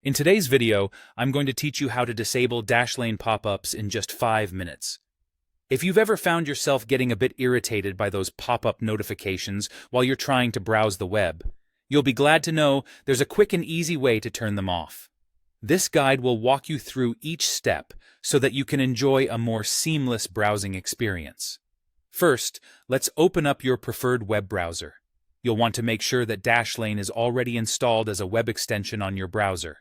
In today's video, I'm going to teach you how to disable Dashlane pop-ups in just 5 minutes. If you've ever found yourself getting a bit irritated by those pop-up notifications while you're trying to browse the web, you'll be glad to know there's a quick and easy way to turn them off. This guide will walk you through each step so that you can enjoy a more seamless browsing experience. First, let's open up your preferred web browser. You'll want to make sure that Dashlane is already installed as a web extension on your browser.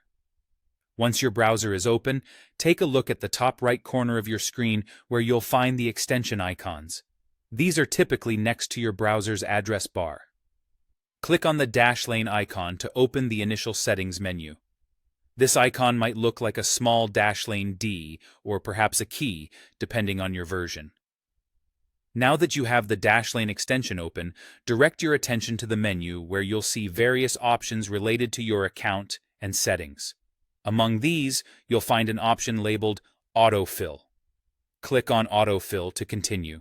Once your browser is open, take a look at the top right corner of your screen where you'll find the extension icons. These are typically next to your browser's address bar. Click on the Dashlane icon to open the initial settings menu. This icon might look like a small Dashlane D or perhaps a key, depending on your version. Now that you have the Dashlane extension open, direct your attention to the menu where you'll see various options related to your account and settings. Among these, you'll find an option labeled Autofill. Click on Autofill to continue.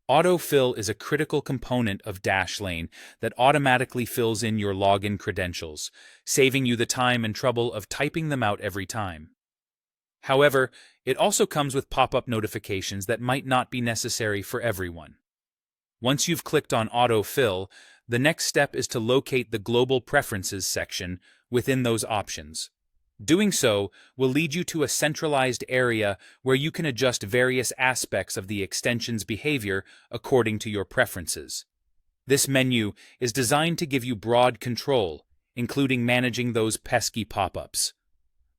Autofill is a critical component of Dashlane that automatically fills in your login credentials, saving you the time and trouble of typing them out every time. However, it also comes with pop-up notifications that might not be necessary for everyone. Once you've clicked on Autofill, the next step is to locate the Global Preferences section within those options. Doing so will lead you to a centralized area where you can adjust various aspects of the extension's behavior according to your preferences. This menu is designed to give you broad control, including managing those pesky pop-ups.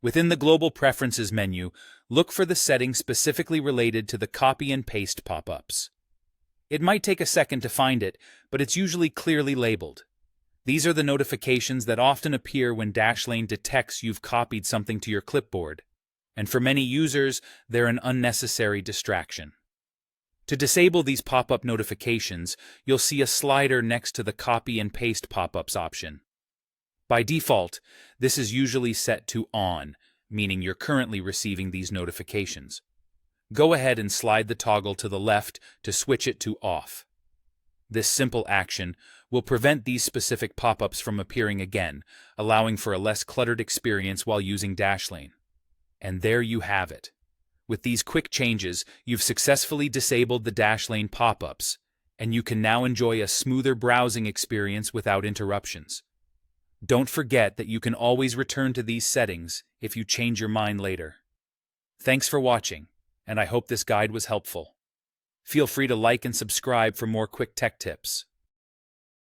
Within the Global Preferences menu, look for the settings specifically related to the copy and paste pop-ups. It might take a second to find it, but it's usually clearly labeled. These are the notifications that often appear when Dashlane detects you've copied something to your clipboard, and for many users, they're an unnecessary distraction. To disable these pop-up notifications, you'll see a slider next to the Copy and Paste pop-ups option. By default, this is usually set to On, meaning you're currently receiving these notifications. Go ahead and slide the toggle to the left to switch it to Off. This simple action will prevent these specific pop-ups from appearing again, allowing for a less cluttered experience while using Dashlane. And there you have it. With these quick changes, you've successfully disabled the Dashlane pop-ups, and you can now enjoy a smoother browsing experience without interruptions. Don't forget that you can always return to these settings if you change your mind later. Thanks for watching, and I hope this guide was helpful. Feel free to like and subscribe for more quick tech tips.